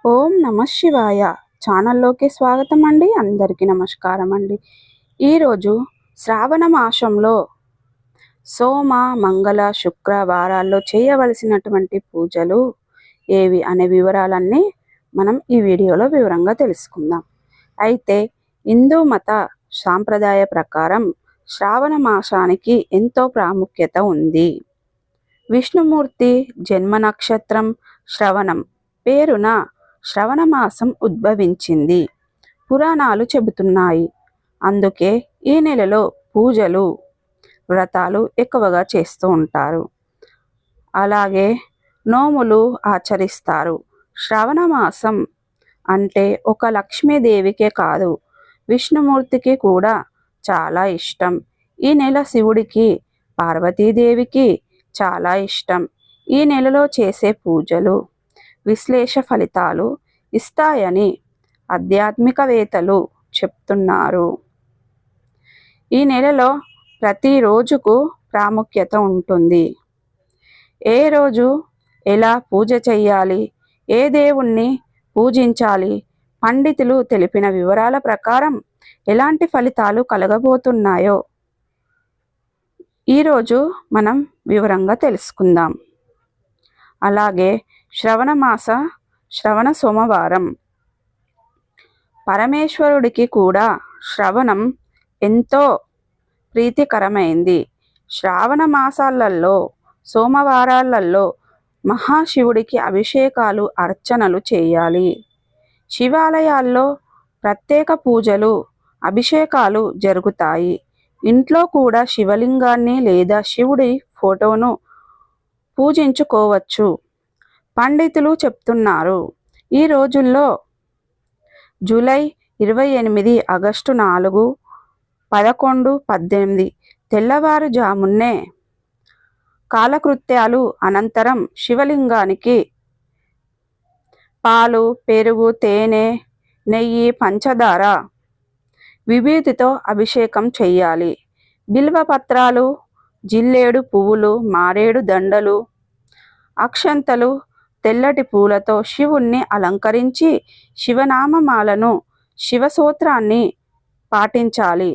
ఓం నమ శివాయ ఛానల్లోకి స్వాగతం అండి. అందరికీ నమస్కారం అండి. ఈరోజు శ్రావణ మాసంలో సోమ మంగళ శుక్రవారాల్లో చేయవలసినటువంటి పూజలు ఏవి అనే వివరాలన్నీ మనం ఈ వీడియోలో వివరంగా తెలుసుకుందాం. అయితే హిందూ మత సాంప్రదాయ ప్రకారం శ్రావణ మాసానికి ఎంతో ప్రాముఖ్యత ఉంది. విష్ణుమూర్తి జన్మ నక్షత్రం శ్రవణం పేరున శ్రవణ మాసం ఉద్భవించింది పురాణాలు చెబుతున్నాయి. అందుకే ఈ నెలలో పూజలు వ్రతాలు ఎక్కువగా చేస్తూ ఉంటారు. అలాగే నోములు ఆచరిస్తారు. శ్రవణ మాసం అంటే ఒక లక్ష్మీదేవికే కాదు, విష్ణుమూర్తికి కూడా చాలా ఇష్టం. ఈ నెల శివుడికి పార్వతీదేవికి చాలా ఇష్టం. ఈ నెలలో చేసే పూజలు విశ్లేష ఫలితాలు ఇస్తాయని ఆధ్యాత్మికవేత్తలు చెప్తున్నారు. ఈ నెలలో ప్రతి రోజుకు ప్రాముఖ్యత ఉంటుంది. ఏ రోజు ఎలా పూజ చేయాలి, ఏ దేవుణ్ణి పూజించాలి, పండితులు తెలిపిన వివరాల ప్రకారం ఎలాంటి ఫలితాలు కలగబోతున్నాయో ఈరోజు మనం వివరంగా తెలుసుకుందాం. అలాగే శ్రవణ సోమవారం పరమేశ్వరుడికి కూడా శ్రవణం ఎంతో ప్రీతికరమైంది. శ్రావణ మాసాలలో సోమవారాలలో మహాశివుడికి అభిషేకాలు అర్చనలు చేయాలి. శివాలయాల్లో ప్రత్యేక పూజలు అభిషేకాలు జరుగుతాయి. ఇంట్లో కూడా శివలింగాన్ని లేదా శివుడి ఫోటోను పూజించుకోవచ్చు. పండితులు చెప్తున్నారు, ఈ రోజుల్లో జూలై 28, ఆగస్టు 4, 11, 18 తెల్లవారుజామునే కాలకృత్యాలు అనంతరం శివలింగానికి పాలు, పెరుగు, తేనె, నెయ్యి, పంచదార, విభూతితో అభిషేకం చేయాలి. బిల్వపత్రాలు, జిల్లేడు పువ్వులు, మారేడు దండలు, అక్షంతలు, తెల్లటి పూలతో శివుణ్ణి అలంకరించి శివనామమాలను, శివసూత్రాన్ని పాటించాలి.